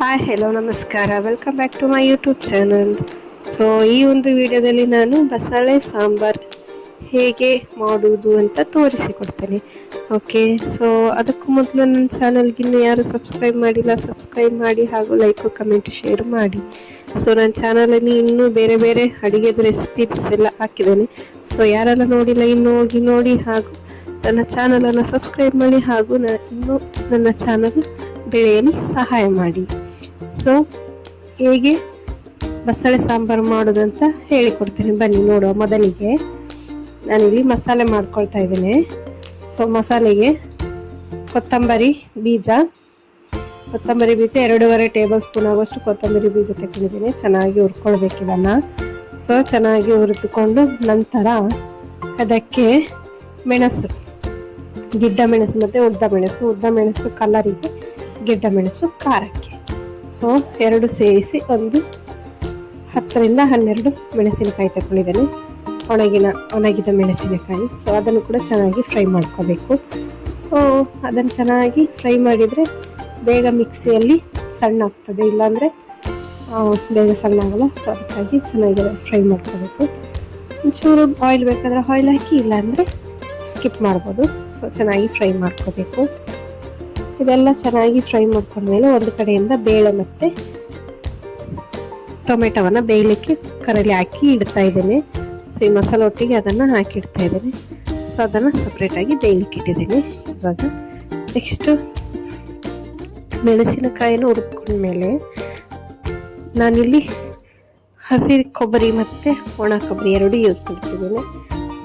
Hi hello ನಮಸ್ಕಾರ, welcome back to my YouTube channel. So ಈ ಒಂದು ವಿಡಿಯೋದಲ್ಲಿ ನಾನು ಬಸಳೆ ಸಾಂಬಾರ್ ಹೇಗೆ ಮಾಡುವುದು ಅಂತ ತೋರಿಸಿಕೊಡ್ತೇನೆ. ಓಕೆ, ಸೊ ಅದಕ್ಕೂ ಮೊದಲು ನನ್ನ ಚಾನಲ್ಗೆ ಇನ್ನೂ ಯಾರು ಸಬ್ಸ್ಕ್ರೈಬ್ ಮಾಡಿಲ್ಲ, ಸಬ್ಸ್ಕ್ರೈಬ್ ಮಾಡಿ ಹಾಗೂ ಲೈಕ್ ಕಮೆಂಟ್ ಶೇರ್ ಮಾಡಿ. ಸೊ ನನ್ನ ಚಾನಲಲ್ಲಿ ಇನ್ನೂ ಬೇರೆ ಬೇರೆ ಅಡುಗೆದು ರೆಸಿಪೀಸ್ ಎಲ್ಲ ಹಾಕಿದ್ದೇನೆ. ಸೊ ಯಾರೆಲ್ಲ ನೋಡಿಲ್ಲ ಇನ್ನೂ ಹೋಗಿ ನೋಡಿ ಹಾಗೂ ನನ್ನ ಚಾನಲನ್ನು ಸಬ್ಸ್ಕ್ರೈಬ್ ಮಾಡಿ ಹಾಗೂ ಇನ್ನೂ ನನ್ನ ಚಾನಲ್ ಬೆಳೆಯಲು ಸಹಾಯ ಮಾಡಿ. ಸೊ ಹೇಗೆ ಬಸಳೆ ಸಾಂಬಾರು ಮಾಡೋದಂತ ಹೇಳಿಕೊಡ್ತೀನಿ, ಬನ್ನಿ ನೋಡುವ. ಮೊದಲಿಗೆ ನಾನಿಲ್ಲಿ ಮಸಾಲೆ ಮಾಡ್ಕೊಳ್ತಾ ಇದ್ದೇನೆ. ಸೊ ಮಸಾಲೆಗೆ ಕೊತ್ತಂಬರಿ ಬೀಜ 2.5 ಟೇಬಲ್ ಸ್ಪೂನ್ ಆಗುವಷ್ಟು ಕೊತ್ತಂಬರಿ ಬೀಜ ತಗೊಂಡಿದ್ದೀನಿ. ಚೆನ್ನಾಗಿ ಹುರ್ಕೊಳ್ಬೇಕು ಇದನ್ನು. ಸೊ ಚೆನ್ನಾಗಿ ಹುರಿದುಕೊಂಡು ನಂತರ ಅದಕ್ಕೆ ಮೆಣಸು, ಗಿಡ್ಡ ಮೆಣಸು ಮತ್ತು ಉದ್ದ ಮೆಣಸು ಕಲರಿಗೆ, ಗಿಡ್ಡ ಮೆಣಸು ಖಾರಕ್ಕೆ. ಸೊ ಎರಡು ಸೇರಿಸಿ ಒಂದು 10-12 ಮೆಣಸಿನಕಾಯಿ ತಗೊಂಡಿದ್ದೇನೆ, ಒಣಗಿದ ಮೆಣಸಿನಕಾಯಿ. ಸೊ ಅದನ್ನು ಕೂಡ ಚೆನ್ನಾಗಿ ಫ್ರೈ ಮಾಡ್ಕೋಬೇಕು. ಅದನ್ನು ಚೆನ್ನಾಗಿ ಫ್ರೈ ಮಾಡಿದರೆ ಬೇಗ ಮಿಕ್ಸಿಯಲ್ಲಿ ಸಣ್ಣ ಆಗ್ತದೆ, ಇಲ್ಲಾಂದರೆ ಬೇಗ ಸಣ್ಣ ಆಗಲ್ಲ. ಸೊ ಅದಕ್ಕಾಗಿ ಚೆನ್ನಾಗಿ ಫ್ರೈ ಮಾಡ್ಕೋಬೇಕು. ಒಂಚೂರು ಆಯಿಲ್ ಬೇಕಾದರೆ ಆಯಿಲ್ ಹಾಕಿ, ಇಲ್ಲಾಂದರೆ ಸ್ಕಿಪ್ ಮಾಡ್ಬೋದು. ಸೊ ಚೆನ್ನಾಗಿ ಫ್ರೈ ಮಾಡ್ಕೋಬೇಕು. ಇದೆಲ್ಲ ಚೆನ್ನಾಗಿ ಫ್ರೈ ಮಾಡ್ಕೊಂಡ್ಮೇಲೆ ಒಂದು ಕಡೆಯಿಂದ ಬೇಳೆ ಮತ್ತು ಟೊಮೆಟೊವನ್ನು ಬೇಯಲಿಕ್ಕೆ ಕುಕ್ಕರಲ್ಲಿ ಹಾಕಿ ಇಡ್ತಾ ಇದ್ದೇನೆ. ಸೊ ಈ ಮಸಾಲೆ ಒಟ್ಟಿಗೆ ಅದನ್ನು ಹಾಕಿ ಇಡ್ತಾ ಇದ್ದೇನೆ. ಸೊ ಅದನ್ನು ಸಪ್ರೇಟಾಗಿ ಬೇಯಲಿಕ್ಕೆ ಇಟ್ಟಿದ್ದೇನೆ. ಇವಾಗ ನೆಕ್ಸ್ಟು ಮೆಣಸಿನಕಾಯಿನ ಹುರಿದ್ಕೊಂಡ್ಮೇಲೆ ನಾನಿಲ್ಲಿ ಹಸಿ ಕೊಬ್ಬರಿ ಮತ್ತು ಒಣ ಕೊಬ್ಬರಿ ಎರಡು ಯೂಸ್ ಮಾಡ್ತಿದ್ದೇನೆ.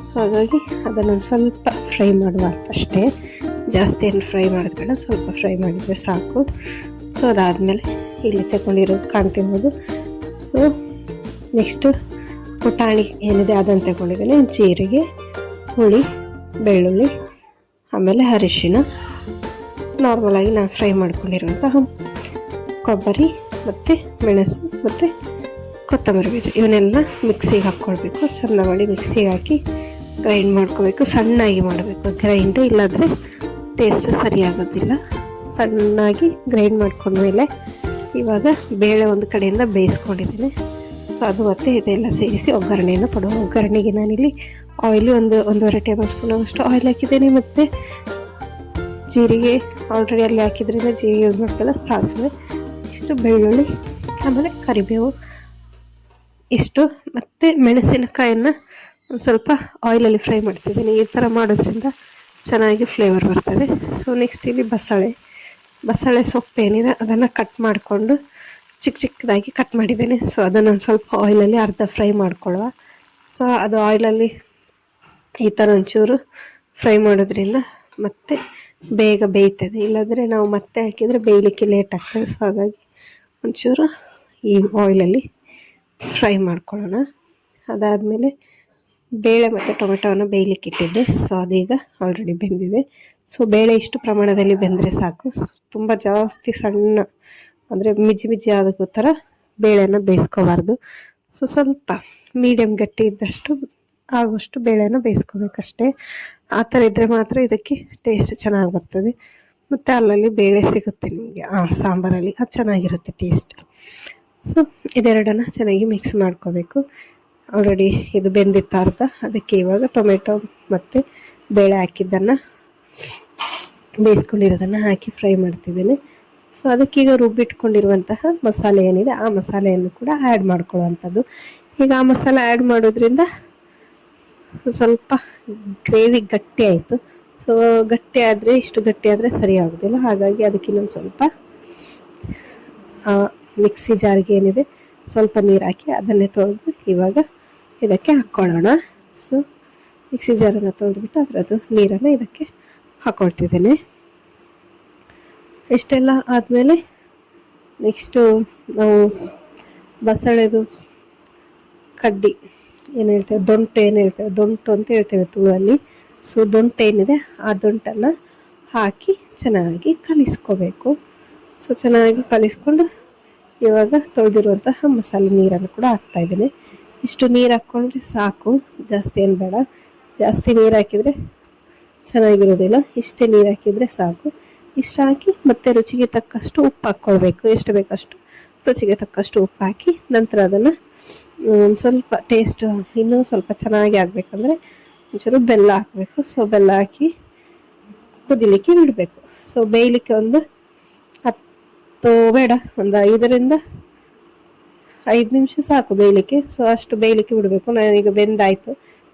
ಸೊ ಹಾಗಾಗಿ ಅದನ್ನು ಸ್ವಲ್ಪ ಫ್ರೈ ಮಾಡುವ ಅಷ್ಟೇ, ಜಾಸ್ತಿ ಏನು ಫ್ರೈ ಮಾಡೋದು ಬೇಡ, ಸ್ವಲ್ಪ ಫ್ರೈ ಮಾಡಿದರೆ ಸಾಕು. ಸೊ ಅದಾದಮೇಲೆ ಇಲ್ಲಿ ತಗೊಂಡಿರೋದು ಕಾಣ್ತಿರ್ಬೋದು. ಸೊ ನೆಕ್ಸ್ಟು ಪುಟಾಣಿ ಏನಿದೆ ಅದನ್ನು ತಗೊಂಡಿದ್ದೇನೆ. ಜೀರಿಗೆ, ಹುಳಿ, ಬೆಳ್ಳುಳ್ಳಿ, ಆಮೇಲೆ ಅರಿಶಿನ, ನಾರ್ಮಲಾಗಿ ನಾನು ಫ್ರೈ ಮಾಡ್ಕೊಂಡಿರುವಂತಹ ಕೊಬ್ಬರಿ ಮತ್ತು ಮೆಣಸು ಮತ್ತು ಕೊತ್ತಂಬರಿ ಬೀಜ ಇವನ್ನೆಲ್ಲ ಮಿಕ್ಸಿಗೆ ಹಾಕ್ಕೊಳ್ಬೇಕು. ಚೆಂದ ಮಾಡಿ ಮಿಕ್ಸಿಗೆ ಹಾಕಿ ಗ್ರೈಂಡ್ ಮಾಡ್ಕೋಬೇಕು. ಸಣ್ಣಾಗಿ ಮಾಡಬೇಕು ಗ್ರೈಂಡು, ಇಲ್ಲಾಂದರೆ ಟೇಸ್ಟು ಸರಿಯಾಗೋದಿಲ್ಲ. ಸಣ್ಣಾಗಿ ಗ್ರೈಂಡ್ ಮಾಡ್ಕೊಂಡ್ಮೇಲೆ ಇವಾಗ ಬೇಳೆ ಒಂದು ಕಡೆಯಿಂದ ಬೇಯಿಸ್ಕೊಂಡಿದ್ದೀನಿ. ಸೊ ಅದು ಮತ್ತು ಇದೆಲ್ಲ ಸೇರಿಸಿ ಒಗ್ಗರಣೆಯನ್ನು ಕೊಡುವ. ಒಗ್ಗರಣೆಗೆ ನಾನಿಲ್ಲಿ ಆಯಿಲು 1.5 ಟೇಬಲ್ ಸ್ಪೂನ್ ಅಷ್ಟು ಆಯಿಲ್ ಹಾಕಿದ್ದೇನೆ. ಮತ್ತು ಜೀರಿಗೆ ಆಲ್ರೆಡಿ ಅಲ್ಲಿ ಹಾಕಿದ್ರಿಂದ ಜೀರಿಗೆ ಯೂಸ್ ಮಾಡ್ತಲ್ಲ, ಸಾಸಿವೆ, ಇಷ್ಟು ಬೆಳ್ಳುಳ್ಳಿ, ಆಮೇಲೆ ಕರಿಬೇವು ಇಷ್ಟು, ಮತ್ತು ಮೆಣಸಿನಕಾಯನ್ನು ಒಂದು ಸ್ವಲ್ಪ ಆಯಿಲಲ್ಲಿ ಫ್ರೈ ಮಾಡ್ತಿದ್ದೀನಿ. ಈ ಥರ ಮಾಡೋದ್ರಿಂದ ಚೆನ್ನಾಗಿ ಫ್ಲೇವರ್ ಬರ್ತದೆ. ಸೊ ನೆಕ್ಸ್ಟ್ ಇಲ್ಲಿ ಬಸಳೆ ಸೊಪ್ಪು ಏನಿದೆ ಅದನ್ನು ಕಟ್ ಮಾಡಿಕೊಂಡು ಚಿಕ್ಕದಾಗಿ ಕಟ್ ಮಾಡಿದ್ದೇನೆ. ಸೊ ಅದನ್ನು ಒಂದು ಸ್ವಲ್ಪ ಆಯಿಲಲ್ಲಿ ಅರ್ಧ ಫ್ರೈ ಮಾಡ್ಕೊಳ್ಳುವ. ಸೊ ಅದು ಆಯಿಲಲ್ಲಿ ಈ ಥರ ಒಂಚೂರು ಫ್ರೈ ಮಾಡೋದ್ರಿಂದ ಮತ್ತೆ ಬೇಗ ಬೇಯ್ತದೆ, ಇಲ್ಲಾಂದರೆ ನಾವು ಮತ್ತೆ ಹಾಕಿದರೆ ಬೇಯಲಿಕ್ಕೆ ಲೇಟ್ ಆಗ್ತದೆ. ಸೊ ಹಾಗಾಗಿ ಒಂಚೂರು ಈ ಆಯಿಲಲ್ಲಿ ಫ್ರೈ ಮಾಡ್ಕೊಳ್ಳೋಣ. ಅದಾದಮೇಲೆ ಬೇಳೆ ಮತ್ತು ಟೊಮೆಟೊವನ್ನು ಬೇಯಲಿಕ್ಕೆ ಇಟ್ಟಿದ್ದೆ. ಸೊ ಅದೀಗ ಆಲ್ರೆಡಿ ಬೆಂದಿದೆ. ಸೊ ಬೇಳೆ ಇಷ್ಟು ಪ್ರಮಾಣದಲ್ಲಿ ಬೆಂದರೆ ಸಾಕು, ತುಂಬ ಜಾಸ್ತಿ ಸಣ್ಣ ಅಂದರೆ ಮಿಜ್ಜಿ ಆದಕ್ಕೂ ಥರ ಬೇಳೆನ ಬೇಯಿಸ್ಕೋಬಾರ್ದು. ಸೊ ಸ್ವಲ್ಪ ಮೀಡಿಯಮ್ ಗಟ್ಟಿ ಇದ್ದಷ್ಟು ಆಗುವಷ್ಟು ಬೇಳೆನ ಬೇಯಿಸ್ಕೋಬೇಕಷ್ಟೇ. ಆ ಥರ ಇದ್ದರೆ ಮಾತ್ರ ಇದಕ್ಕೆ ಟೇಸ್ಟ್ ಚೆನ್ನಾಗಿ ಬರ್ತದೆ. ಮತ್ತು ಅಲ್ಲಲ್ಲಿ ಬೇಳೆ ಸಿಗುತ್ತೆ ನಿಮಗೆ ಸಾಂಬಾರಲ್ಲಿ, ಅದು ಚೆನ್ನಾಗಿರುತ್ತೆ ಟೇಸ್ಟ್. ಸೊ ಇದೆರಡನ್ನು ಚೆನ್ನಾಗಿ ಮಿಕ್ಸ್ ಮಾಡ್ಕೋಬೇಕು. ಆಲ್ರೆಡಿ ಇದು ಬೆಂದಿತ್ತು ಅರ್ಧ, ಅದಕ್ಕೆ ಇವಾಗ ಟೊಮೆಟೊ ಮತ್ತು ಬೇಳೆ ಹಾಕಿದ್ದನ್ನು ಬೇಯಿಸ್ಕೊಂಡಿರೋದನ್ನು ಹಾಕಿ ಫ್ರೈ ಮಾಡ್ತಿದ್ದೇನೆ. ಸೊ ಅದಕ್ಕೀಗ ರುಬ್ಬಿಟ್ಕೊಂಡಿರುವಂತಹ ಮಸಾಲೆ ಏನಿದೆ ಆ ಮಸಾಲೆಯನ್ನು ಕೂಡ ಆ್ಯಡ್ ಮಾಡ್ಕೊಳ್ಳುವಂಥದ್ದು. ಈಗ ಆ ಮಸಾಲೆ ಆ್ಯಡ್ ಮಾಡೋದ್ರಿಂದ ಸ್ವಲ್ಪ ಗ್ರೇವಿ ಗಟ್ಟಿ ಆಯಿತು. ಸೊ ಗಟ್ಟಿ ಆದರೆ ಇಷ್ಟು ಗಟ್ಟಿ ಆದರೆ ಸರಿ ಆಗೋದಿಲ್ಲ, ಹಾಗಾಗಿ ಅದಕ್ಕೆ ಇನ್ನೊಂದು ಸ್ವಲ್ಪ ಮಿಕ್ಸಿ ಜಾರಿಗೆ ಏನಿದೆ ಸ್ವಲ್ಪ ನೀರು ಹಾಕಿ ಅದನ್ನೇ ತೊಳೆದು ಇವಾಗ ಇದಕ್ಕೆ ಹಾಕ್ಕೊಳ್ಳೋಣ. ಸೊ ಮಿಕ್ಸಿ ಜಾರನ್ನು ತೊಳೆದ್ಬಿಟ್ಟು ಅದರದ್ದು ನೀರನ್ನು ಇದಕ್ಕೆ ಹಾಕ್ಕೊಳ್ತಿದ್ದೇನೆ. ಇಷ್ಟೆಲ್ಲ ಆದಮೇಲೆ ನೆಕ್ಸ್ಟು ನಾವು ಬಸಳೆದು ಕಡ್ಡಿ ಏನು ಹೇಳ್ತೇವೆ, ದೊಂಟು ಅಂತ ಹೇಳ್ತೇವೆ ತುಳುವಲ್ಲಿ. ಸೊ ದೊಂಟು ಏನಿದೆ ಆ ದೊಂಟನ್ನು ಹಾಕಿ ಚೆನ್ನಾಗಿ ಕಲಿಸ್ಕೋಬೇಕು. ಸೊ ಚೆನ್ನಾಗಿ ಕಲಿಸ್ಕೊಂಡು ಇವಾಗ ತೊಳೆದಿರುವಂತಹ ಮಸಾಲೆ ನೀರನ್ನು ಕೂಡ ಹಾಕ್ತಾಯಿದ್ದೇನೆ. ಇಷ್ಟು ನೀರು ಹಾಕ್ಕೊಂಡ್ರೆ ಸಾಕು, ಜಾಸ್ತಿ ಏನು ಬೇಡ. ಜಾಸ್ತಿ ನೀರು ಹಾಕಿದರೆ ಚೆನ್ನಾಗಿರೋದಿಲ್ಲ, ಇಷ್ಟೇ ನೀರು ಹಾಕಿದರೆ ಸಾಕು. ಇಷ್ಟು ಹಾಕಿ ಮತ್ತೆ ರುಚಿಗೆ ತಕ್ಕಷ್ಟು ಉಪ್ಪು ಹಾಕ್ಕೊಳ್ಬೇಕು. ಎಷ್ಟು ಬೇಕಷ್ಟು ರುಚಿಗೆ ತಕ್ಕಷ್ಟು ಉಪ್ಪು ಹಾಕಿ ನಂತರ ಅದನ್ನು ಸ್ವಲ್ಪ ಟೇಸ್ಟ್ ಇನ್ನೂ ಸ್ವಲ್ಪ ಚೆನ್ನಾಗಿ ಆಗಬೇಕಂದ್ರೆ ಒಂಚೂರು ಬೆಲ್ಲ ಹಾಕಬೇಕು. ಸೊ ಬೆಲ್ಲ ಹಾಕಿ ಕುದಿಲಿಕ್ಕೆ ಬಿಡಬೇಕು. ಸೊ ಬೇಯಲಿಕ್ಕೆ ಒಂದು 10 ಬೇಡ, ಒಂದು 5 ನಿಮಿಷ ಸಾಕು ಬೇಯಲಿಕ್ಕೆ. ಸೊ ಅಷ್ಟು ಬೇಯಲಿಕ್ಕೆ ಬಿಡಬೇಕು. ನಾನೀಗ ಬೆಂದಾಯಿತು.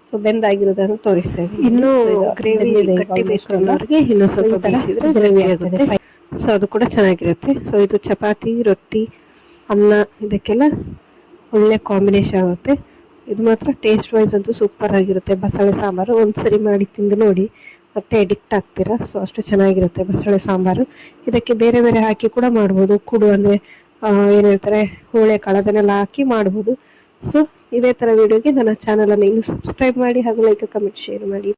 ಸೊ ಬೆಂದಾಗಿರೋದನ್ನು ತೋರಿಸ್ತಾ ಇದ್ದೀನಿ. ಇನ್ನೂ ಗ್ರೇವಿ ಗಟ್ಟಿ ಬೇಕು ಅನ್ನೋರಿಗೆ ಇನ್ನೂ ಸ್ವಲ್ಪ ಬೇಯಿಸಿದ್ರೆ ಗ್ರೇವಿ ಆಗುತ್ತೆ. ಸೊ ಅದು ಕೂಡ ಚೆನ್ನಾಗಿರುತ್ತೆ. ಸೊ ಇದು ಚಪಾತಿ, ರೊಟ್ಟಿ, ಅನ್ನ ಇದಕ್ಕೆಲ್ಲ ಒಳ್ಳೆ ಕಾಂಬಿನೇಷನ್ ಆಗುತ್ತೆ. ಇದು ಮಾತ್ರ ಟೇಸ್ಟ್ ವೈಸ್ ಅಂತೂ ಸೂಪರ್ ಆಗಿರುತ್ತೆ. ಬಸಳೆ ಸಾಂಬಾರು ಒಂದ್ಸರಿ ಮಾಡಿ ತಿಂದು ನೋಡಿ, ಮತ್ತೆ ಎಡಿಕ್ಟ್ ಆಗ್ತೀರಾ. ಸೊ ಅಷ್ಟು ಚೆನ್ನಾಗಿರುತ್ತೆ ಬಸಳೆ ಸಾಂಬಾರು. ಇದಕ್ಕೆ ಬೇರೆ ಬೇರೆ ಹಾಕಿ ಕೂಡ ಮಾಡ್ಬೋದು. ಕುಡು ಅಂದರೆ ಏನು ಹೇಳ್ತಾರೆ, ಹೋಳೆ ಕಾಳದನ್ನೆಲ್ಲ ಹಾಕಿ ಮಾಡ್ಬೋದು. ಸೊ ಇದೇ ಥರ ವಿಡಿಯೋಗೆ ನನ್ನ ಚಾನಲನ್ನು ಇನ್ನೂ ಸಬ್ಸ್ಕ್ರೈಬ್ ಮಾಡಿ ಹಾಗೂ ಲೈಕ್, ಕಮೆಂಟ್, ಶೇರ್ ಮಾಡಿ.